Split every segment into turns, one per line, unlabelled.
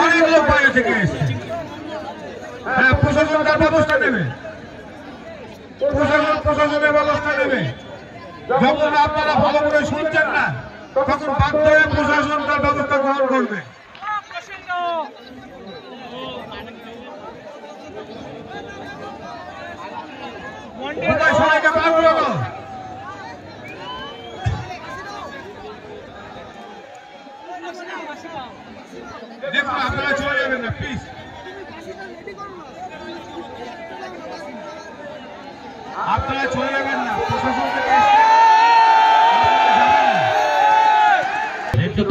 অনেক লোক বাইরে থেকে এসেছে। হ্যাঁ, প্রশাসন তার ব্যবস্থা নেবে, প্রশাসনের ব্যবস্থা নেবে। যখন আপনারা ভালো করে শুনছেন না, তখন বাধ্য হয়ে প্রশাসন তার ব্যবস্থা গ্রহণ করবে। সবাইকে বার করে দাও। দেখুন, আপনারা চলে যাবেন না প্লিজ। আপনারা চলে যাবেন না, প্রশাসন থেকে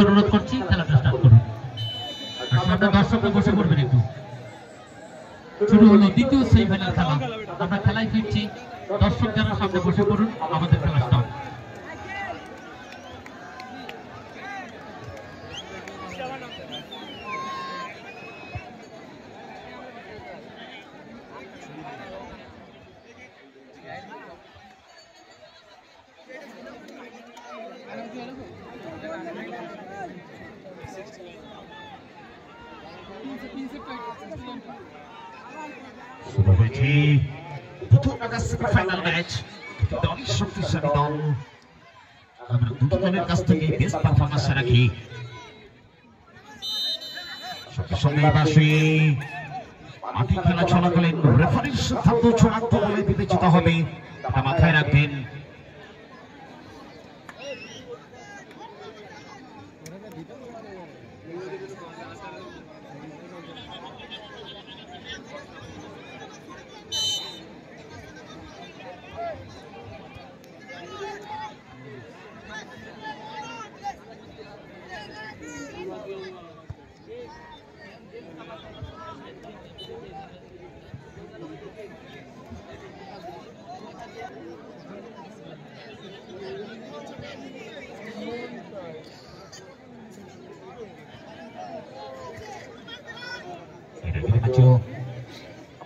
অনুরোধ করছি খেলাটা স্টার্ট করুন। সামনে দর্শকরা বসে পড়বেন একটু। শুরু হলো দ্বিতীয় সেমিফাইনাল খেলা। আমরা খেলায় ফিরছি, দর্শক যারা সামনে বসে পড়ুন, আমাদের খেলা স্টার্ট। শুরু হয়েছে প্রথম সেমিফাইনাল ম্যাচ। অনেক শক্তিশালী দল, আমরা দুটো দলের কাছ থেকে বেস্ট পারফরমেন্স রাখি। সঙ্গে পাশে মাঠে খেলা চলাকালীন রেফারির সিদ্ধান্ত চূড়ান্ত বলে বিবেচিত হবে, এটা মাথায় রাখবেন।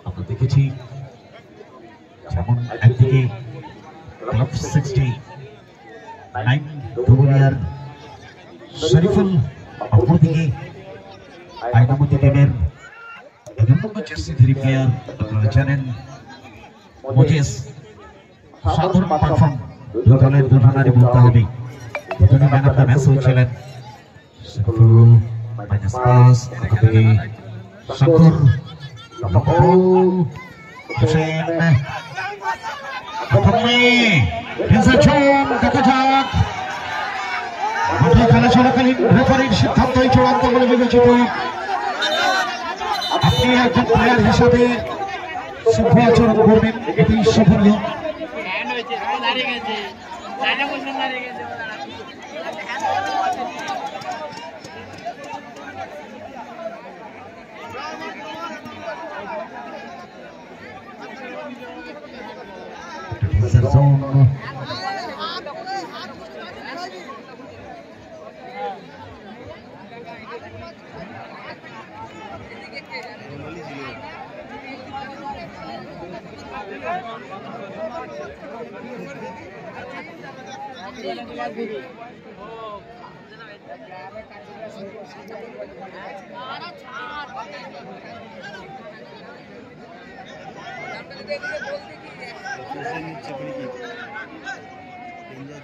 আমরা দেখেছি যেমন একদিকে ক্লাব 69 ধুবুলিয়ার শরীফুল, অপরদিকে আইনামতি টিমের জার্সি ধরি প্লেয়ার আপনারা জানেন মোজেস। সাধারণ পারফর্ম দুই দলের দুজনারই বলতে হবে, দুজনই ম্যান অফ দ্য ম্যাচ হয়েছিলেন। শরীফুল মাইনাস পাস, অপরদিকে শাকুর হোসেন। প্রথমে দেখা যাক মাঠে খেলা চলাকালীন রেফারির সিদ্ধান্তই চূড়ান্ত বলে বিবেচিত। আপনি একজন প্লেয়ার হিসাবে শুভ আচরণ করবেন, এটি শোভনীয়।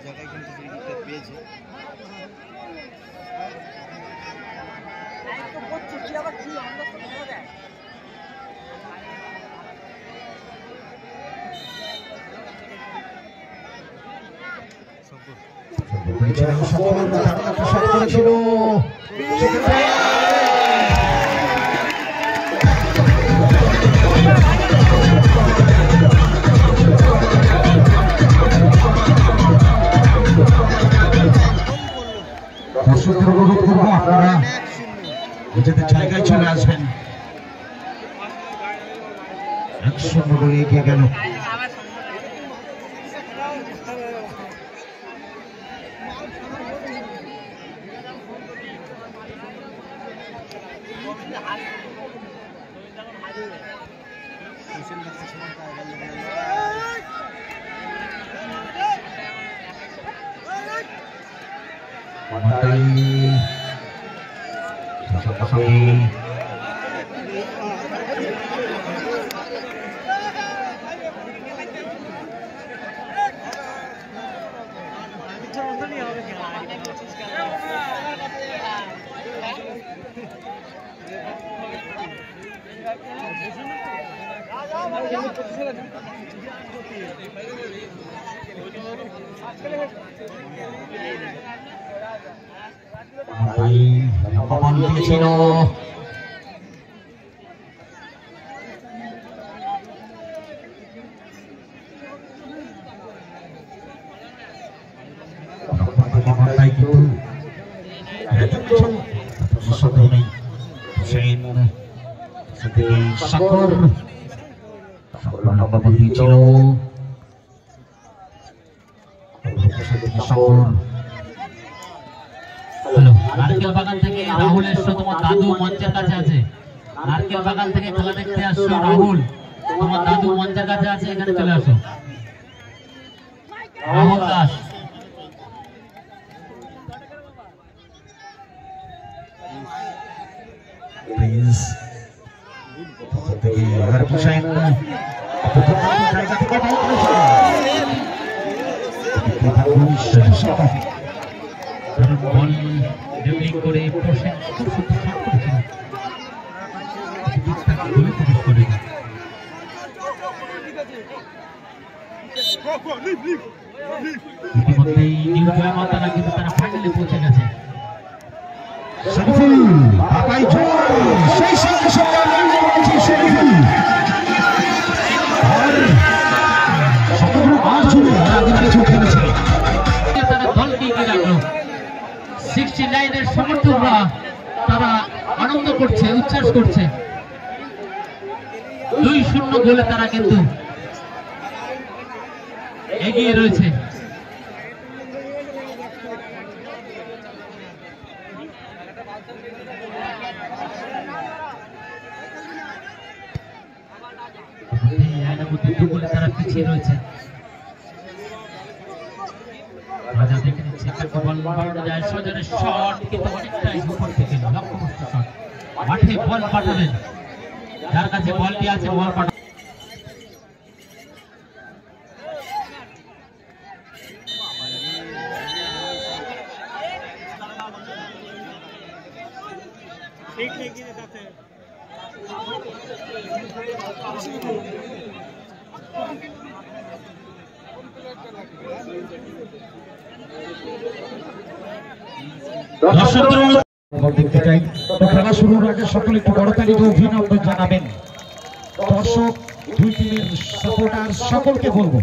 জায়গায় কিন্তু ফ্রিকিকটা পেয়েছে।
দর্শকদের অনুরোধ করবো আপনারা নিজেদের জায়গায় চলে আসবেন। 100 বলে এগিয়ে গেল।
ছিল নারকেল বাগান থেকে রাহুল এসছো, তোমার দাদু মঞ্চের কাছে আছে। নারকেল বাগান থেকে খেলা দেখতে আসছো রাহুল, তোমার দাদু মঞ্চের কাছে আছে, এখানে চলে আসো। রাহুল দাস বল ড্রিবলিং করে প্রসেন খুব সুন্দর শট করেছিল, গোলে প্রবেশ করে। ইতিমধ্যেই নিউ জয়মাতারা কিন্তু তারা ফাইনালে পৌঁছে গেছে। তারা দলকে এগিয়ে রাখলো। 69-এর সমর্থকরা তারা আনন্দ করছে, উচ্ছ্বাস করছে। 2-0 গোলে তারা কিন্তু এগিয়ে রয়েছে। তারা পিছিয়ে রয়েছে। রাজা দেখে নিচ্ছে বল বাড়ানো যায়, সজনের শট কিন্তু অনেকটাই উপর থেকে লক্ষ্যভ্রষ্ট শট। মাঠে বল পাঠালেন, যার কাছে বলটি আছে বল পাঠালেন।
দেখতে চাই খেলা শুরুর আগে সকলে একটু বড়তালি ও অভিনন্দন জানাবেন। দর্শক, দুই টিমের সাপোর্টার সকলকে বলবো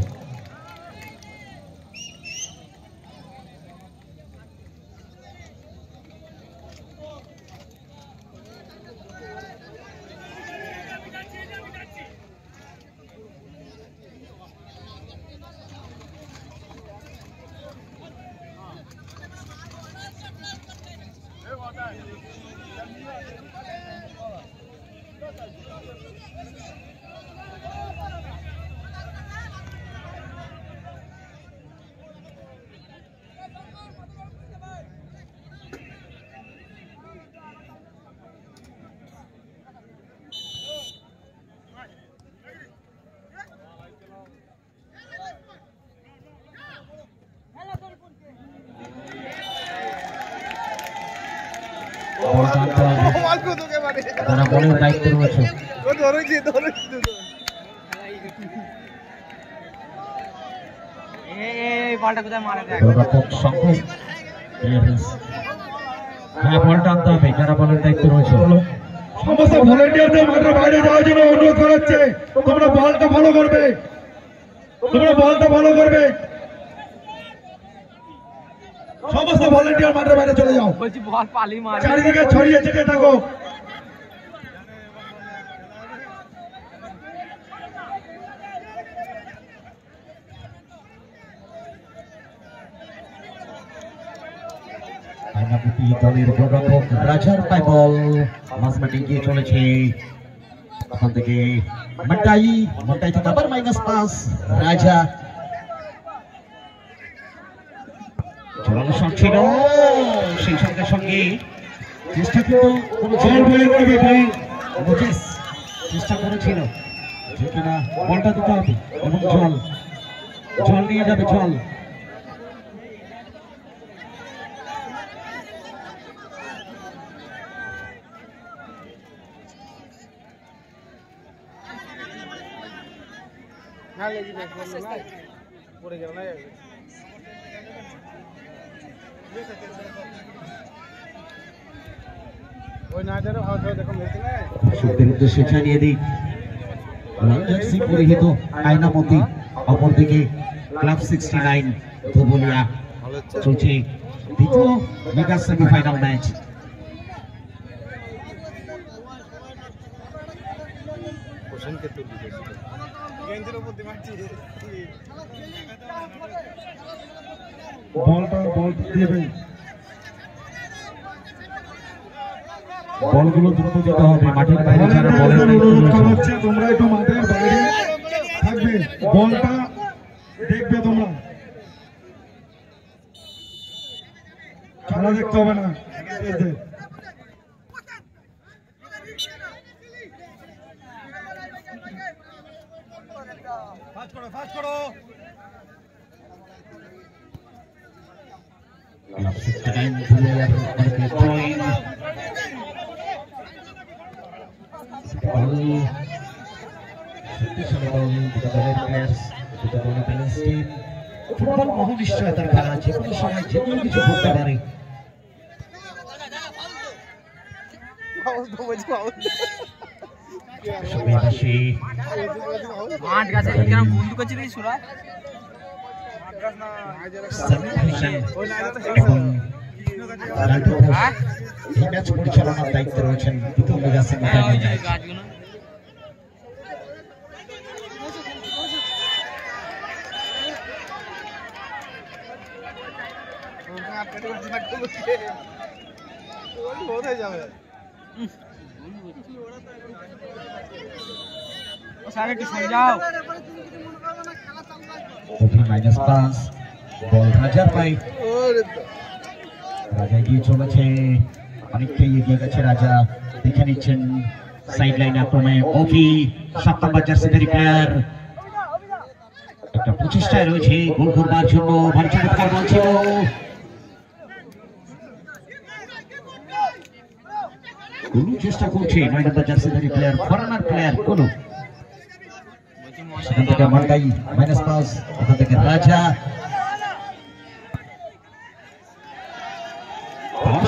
তারা বলের দায়িত্ব রয়েছে। বলটা আনতে হবে, যারা বলের দায়িত্ব রয়েছে।
সমস্ত ভলেন্টিয়ারদের মাঠের বাইরে যাওয়ার জন্য অনুরোধ করা হচ্ছে। তোমরা বলটা ফলো করবে, তোমরা বলটা ফলো করবে। সমস্ত ভলেন্টিয়ার মাঠের বাইরে চলে যাও, চারিদিকে ছড়িয়ে ছিটিয়ে থাকো।
দলের গোলরক্ষক রাজার পায় বল, মাঝমাঠে এগিয়ে চলেছে। ওখান থেকে মন্টাই থেকে আবার মাইনাস পাস। রাজা জোরালো শট ছিল, সেই সঙ্গে সঙ্গে চেষ্টা কিন্তু চেষ্টা করেছিল যে কিনা বলটা দিতে হবে এবং জল নিয়ে যাবে জল। উদ্দেশ্যে জানিয়ে দিই লাল জার্সি পরিহিত আয়নামতি, অপরদিকে ক্লাব 69 ধুবুলিয়া। চলছে দ্বিতীয় মেগা সেমিফাইনাল ম্যাচ। বলগুলো দ্রুত দিতে হবে, মাঠের বাইরে যারা বলের অনুরোধ করা হচ্ছে তোমরা একটু মাঠের বাইরে থাকবে, বলটা দেখবে, তোমরা খেলা দেখতে হবে না। ফুটবল মহানিশ্চয়তার খেলা, যে কোনো সময় যে কোনো কিছু করতে পারে। এই ম্যাচ পরিচালনার দায়িত্বে রয়েছেন দ্বিতীয় মেগা সেমিফাইনাল ম্যাচ। -5 বল রাজার পাই, রাজা এগিয়ে চলেছে, অনেকটাই এগিয়ে গেছে রাজা। দেখে নিচ্ছেন সাইড লাইনে ক্রমে অভি 7 নম্বর জার্সিধারী প্লেয়ার, একটা প্রচেষ্টায় রয়েছে গোল করবার জন্য। ভারী চমৎকার বল ছিল, কোনো চেষ্টা করছে 9 নম্বর জার্সিধারী প্লেয়ার, ফরেনার প্লেয়ার কোনো। সেখান থেকে মান্ডাই -5, ওখান থেকে রাজা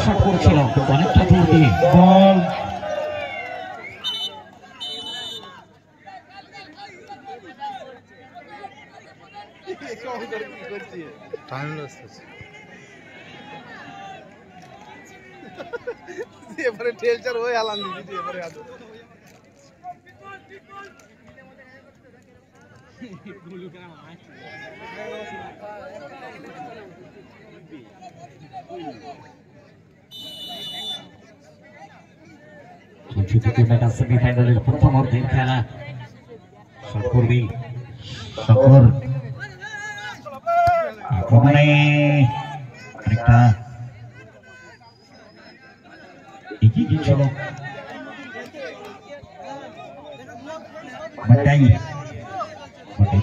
শট করছিল অনেকটা দূর দিয়ে বল।
এবারে টেলচার হয়ে আলান দিদি এবারে আজ
মেগা সেমিফাইনালের প্রথম অর্ধের খেলা। শকর আক্রমণে অনেকটা এগিয়ে গিয়েছিল,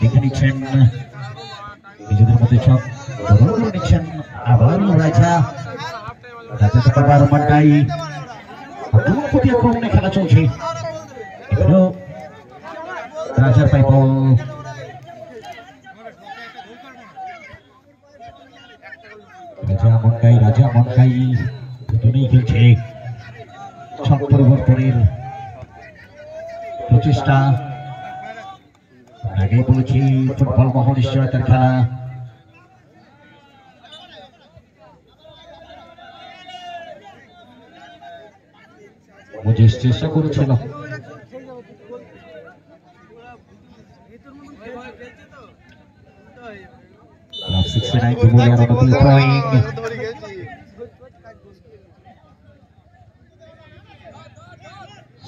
দেখে নিচ্ছেন নিজেদের মধ্যে সব করে নিচ্ছেন। আবার রাজা আবার মান্ডাই প্রতি আক্রমণে খেলা চলছে। এবারও রাজার পাই বল, রাজা মনকাই দুজনেই খেলছে। ছক পরিবর্তনের প্রচেষ্টা, আগেই বলেছি ফুটবল মহানিশ্চয়তার খেলা। চেষ্টা করেছিল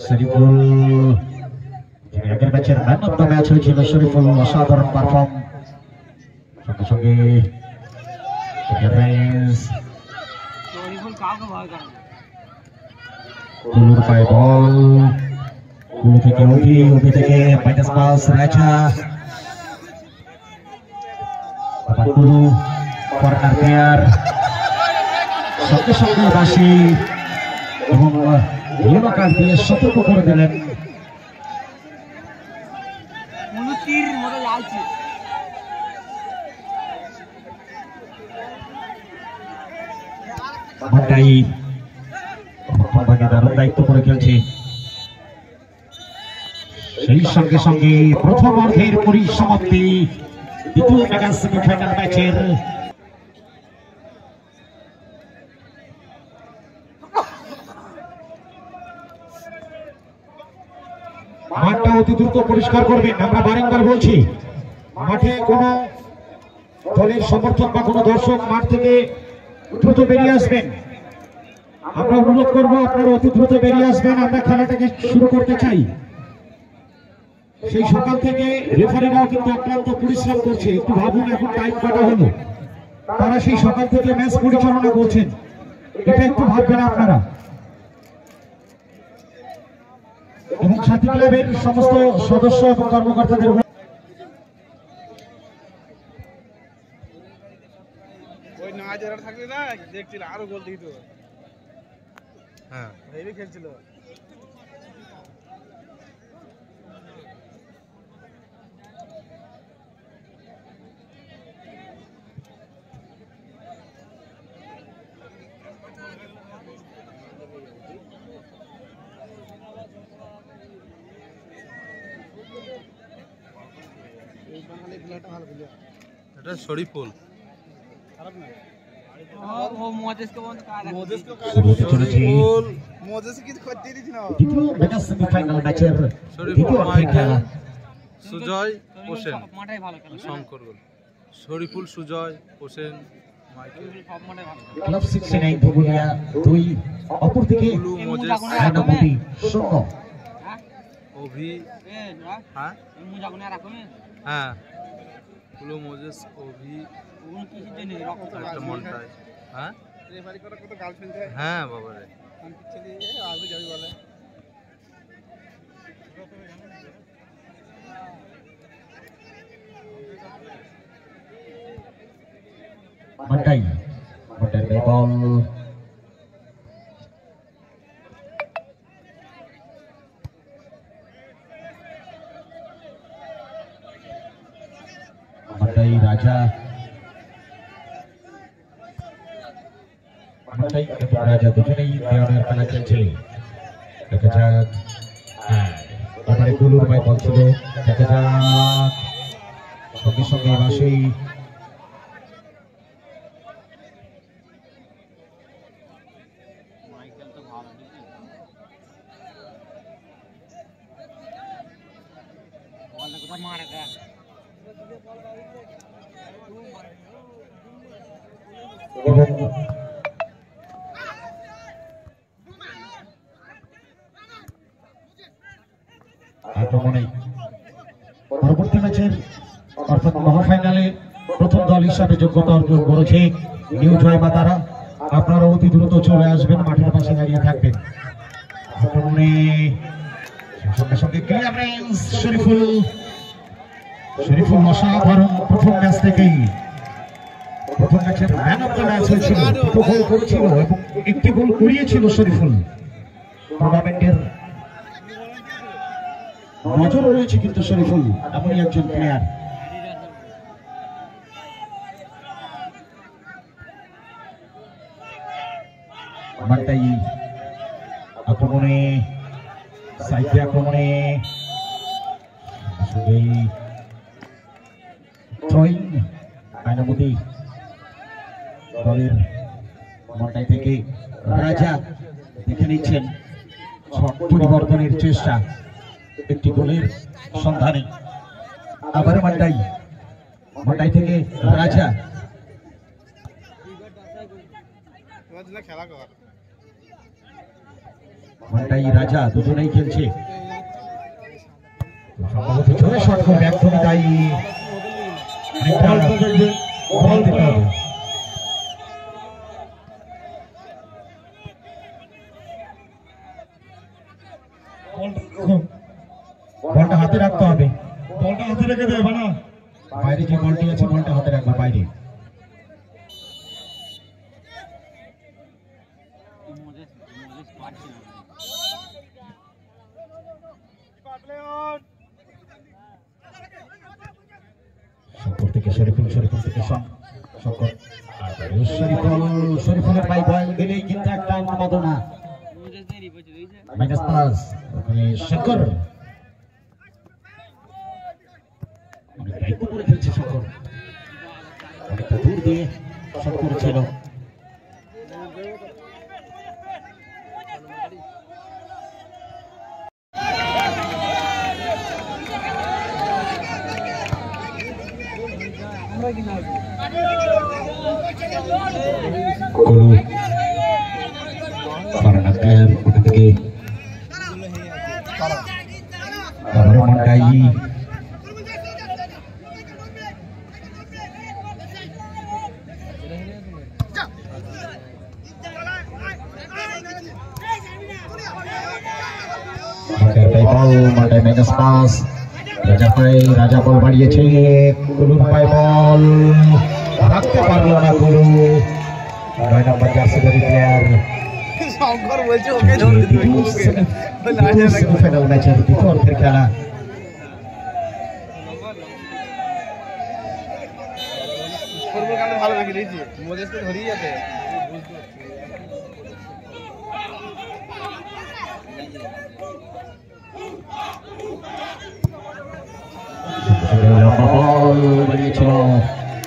শরীফুল, আগের ম্যাচের ম্যান অফ দ্য ম্যাচ হয়েছিল শরীফুল, অসাধারণ পারফর্ম। সঙ্গে সঙ্গে কুলুর পায়ে বল, কুলু থেকে অভি, অভি থেকে মাইনাস পাস রাজা, আবার কুলু কর্নার প্লেয়ার, সঙ্গে সঙ্গে বাসি এবং ইয়েলো কার্ড দিয়ে সতর্ক করে দিলেন। মাটাই দারুণ দায়িত্ব করে খেলছে। সেই সঙ্গে সঙ্গে প্রথম অর্ধের পরিসমাপ্তি দ্বিতীয় মেগা সেমিফাইনাল ম্যাচের। মাঠটা অতি দ্রুত পরিষ্কার করবেন, আমরা বারংবার বলছি। মাঠে কোনো দলের সমর্থক বা কোনো দর্শক মাঠ থেকে দ্রুত বেরিয়ে আসবেন। আমরা অনুরোধ করবো আপনারা অতি দ্রুত বেরিয়ে আসবেন, আমরা খেলাটাকে শুরু করতে চাই। সেই সকাল থেকে রেফারিরাও কিন্তু অক্লান্ত পরিশ্রম করছে। একটু ভাবুন, এখন টাইম কাটা হলো, তারা সেই সকাল থেকে ম্যাচ পরিচালনা করছেন, এটা একটু ভাববেন আপনারা। এবং সাথী ক্লাবের সমস্ত সদস্য এবং কর্মকর্তাদের
ওই না যারা থাকলে না দেখছিল আরো গোল দিত। হ্যাঁ হেভি খেলছিল। এটা শরীফুল খারাপ না। ও মোজেস কে বন্ধ কারা মোজেস কে কারা শরীফুল মোজেস কি করতে দিছি না।
দ্বিতীয় মেগা সেমিফাইনাল ম্যাচের দ্বিতীয় খেলা।
সুজয় হোসেন মাঠাই ভালো খেলে শঙ্কর গোল। শরীফুল, সুজয় হোসেন, মাইকেল সব মাঠাই ভালো।
ক্লাব 69 ভুগুলিয়া 2 অপর দিকে
মোজেস
আনামতি শূন্য।
অভি হ্যাঁ মুজাগুনে রাখুন। হ্যাঁ কুলু, মোজেস, অভি কোন কিসের জন্য একটা মনটাই। হ্যাঁ রেফারি করা কত গার্লফ্রেন্ড হয়। হ্যাঁ বাবা রে ছেলে আগে যাবি বলে।
মাটাই মাটাই বল, মাটাই রাজা, মাটাই এবং রাজা দুজনেই দেওয়ানের খেলা খেলছে। দেখা যাক, হ্যাঁ এবারে গুলুর ভাই বল ছিল, দেখা যাক সঙ্গে সঙ্গে বাসি এবং আক্রমণে পরবর্তী ম্যাচের অর্থাৎ মহাফাইনালে প্রথম দল হিসাবে যোগ্যতা অর্জন করেছে নিউ জয়মাতারা। আপনারা অতি দ্রুত চলে আসবেন, মাঠের পাশে দাঁড়িয়ে থাকবেন। আক্রমণে সঙ্গে সঙ্গে ক্লিয়ারেন্স শরীফুল, শরীফুল অসাধারণ প্রথম ম্যাচ থেকেই। প্রথম ম্যাচের ম্যান অফ দ্য ম্যাচ হয়েছিল, দুটো গোল করেছিল এবং একটি গোল করিয়েছিল শরীফুল। টুর্নামেন্টের নজর রয়েছে কিন্তু শরীফুল এমনই একজন প্লেয়ার। আমারটাই আক্রমণে সাইডে আক্রমণে থ্রোয়িং আইনামতি দলের মাঠটাই থেকে রাজা দেখে নিচ্ছেন পরিবর্তনের চেষ্টা একটি গোলের সন্ধানে। আবার মাঠটাই থেকে রাজা, মাঠটাই রাজা দুজনেই খেলছে। সম্ভবত জোরে শট করবে একদমই তাই। বলটা হাতে রাখতে হবে,
বলটা হাতে রেখে দেবে না।
বাইরে যে বলটি আছে বলটা হাতে রাখবে বাইরে। শঙ্কর থেকে শরীফুল, শরীফুল থেকে শঙ্কর, শরীফুলের পাই বল দিলেই কিন্তু একটা উন্মাদনা। মাইনাস পাস শঙ্কর, অনেক দায়িত্ব করে ফেলছে শঙ্কর, অনেকটা দূর দিয়ে শঙ্কর ছিল। রাজা বল বাড়িয়েছে, কুলুর পায় বল রাখতে পারলো না কুলু। 9 নম্বর জার্সিধারী প্লেয়ার
শঙ্কর বলছে ওকে ধরে দিবে
সেমিফাইনাল ম্যাচের দ্বিতীয় অর্ধের খেলা।
ফুটবল খেলা ভালো রেখে দিয়েছি, মোজেসকে ধরেই যাবে।
লম্বা বল বাড়িয়েছিল,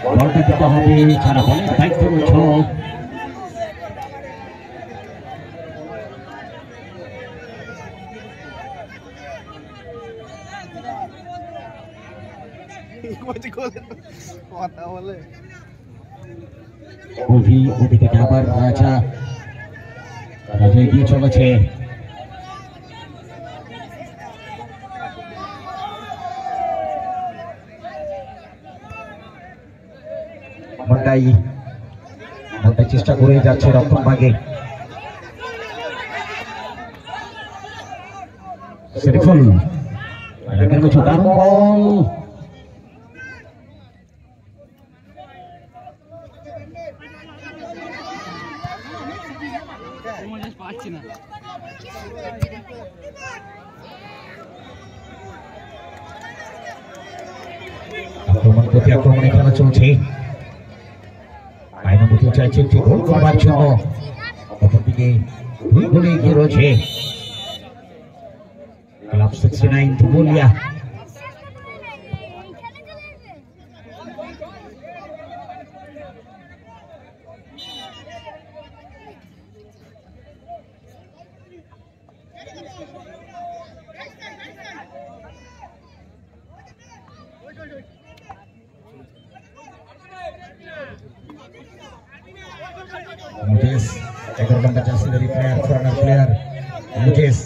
বলটা দিতে হবে, সারা বলের দায়িত্ব রয়েছে।
কথা বলে
অভি থেকে আবার রাজা এগিয়ে চলেছে। মন্ডাই চেষ্টা করে যাচ্ছে রক্ষণ ভাগে, শরীফুল দারুণ বল,
পাচ্ছি না।
আক্রমণ প্রতি আক্রমণে খেলা চলছে। আইনামতি চাইছে একটি গোল করবার জন্য, অপরদিকে 2 গোলে এগিয়ে রয়েছে ক্লাব 69 দুবলিয়া। মুজেস 11 নম্বর জার্সিধারী প্লেয়ার, ফরেনার প্লেয়ার মুজেস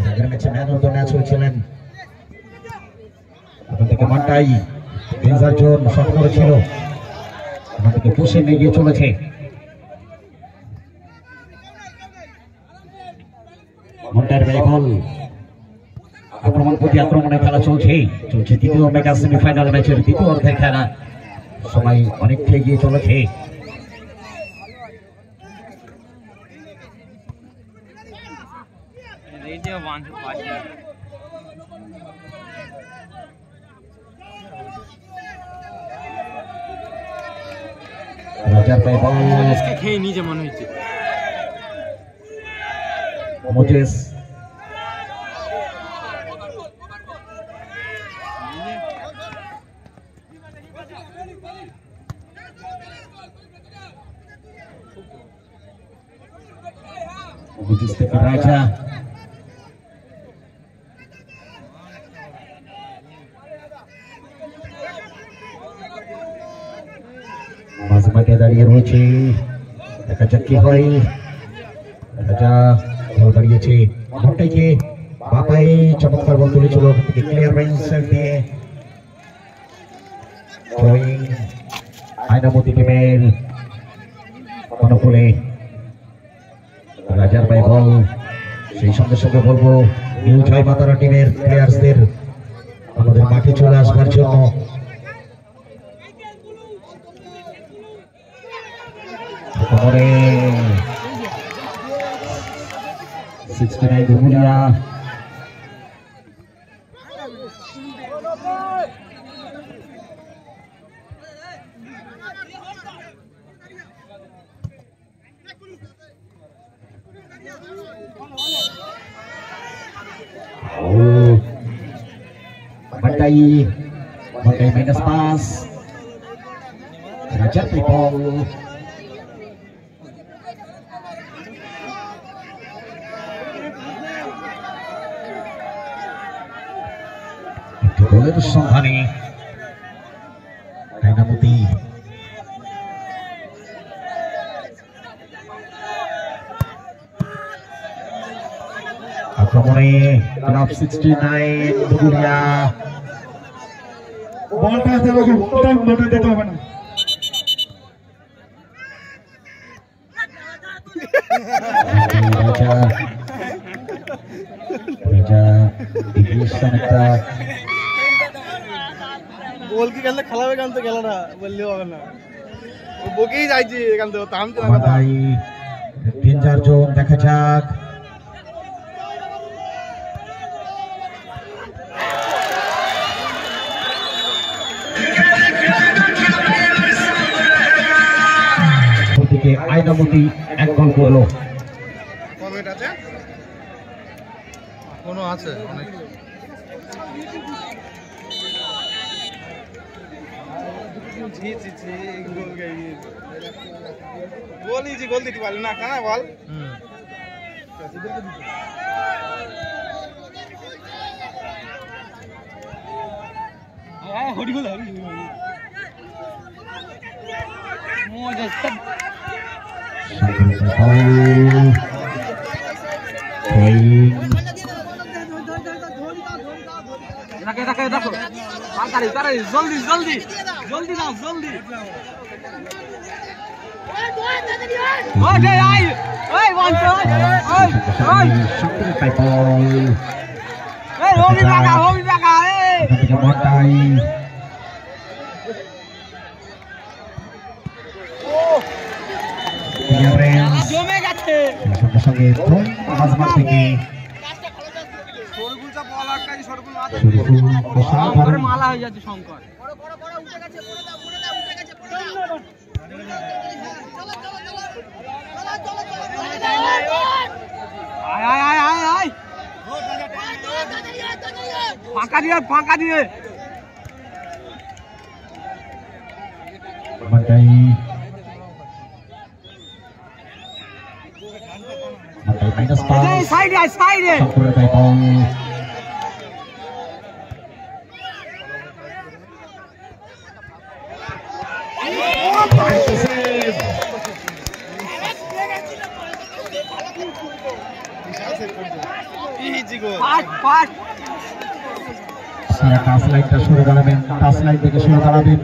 আগের ম্যাচে ম্যান অফ দ্য ম্যাচ হয়েছিলেন। ওখান থেকে মান্টাই ডেঞ্জার জোন শট করেছিল, ওখান থেকে পুষে এগিয়ে চলেছে। মন্টার বল, আক্রমণ প্রতি আক্রমণে খেলা চলছে দ্বিতীয় মেগা সেমিফাইনাল ম্যাচের দ্বিতীয় অর্ধের খেলা। সময় অনেকটা এগিয়ে চলেছে। রাজার পায়ে বল,
খেয়ে নিজে মনে হচ্ছে
মোজেস থেকে রাজা, মাঝে দাঁড়িয়ে রয়েছে, দেখা যাক কি হয়। রাজা বল বাড়িয়েছে, ঘন্টাইকে বাপাই চমৎকার বল তুলেছিল, ক্লিয়ারেন্স দিয়ে আইনামতি টিমের অনুকূলে রাজার পায়ে বল। সেই সঙ্গে সঙ্গে বলবো নিউ জয় মাতারা টিমের প্লেয়ার্সদের আমাদের মাঠে চলে আসবার জন্য তারপরে 69 Dhubulia Bandai minus pass Raja People গোলের সন্ধানে ডায়নামোতি আক্রমণে ক্লাব 69 ধুবুলিয়া
বলটা আসতে হবে, বলটা দিতে হবে না।
বল কি গেলে খেলাবে এখান থেকে গেল না বললেও হবে না, বকেই যাইছি এখান থেকে থামছে না কথা।
ডেঞ্জার জোন দেখা যাক আইনামতি এক গোল করলো।
কমেন্ট আছে কোনো আছে অনেক জি জি জি গোল গাইয়ে গোলই জি গোল দিতে পারলি না কেন বল হ্যাঁ হরি গোল হরি মজা দেখো তাড়াতাড়ি জলদি জলদি জলদি দাও জলদি জমে গেছে
সঙ্গে সঙ্গে মাঝমাঠ থেকে
মালা হয়ে যাচ্ছে শঙ্কর ফাঁকা দিয়ে ফাঁকা দিয়ে সাইডে সাইডে
টাচ লাইনটা সরে দাঁড়াবেন, টাচ লাইন থেকে সরে দাঁড়াবেন।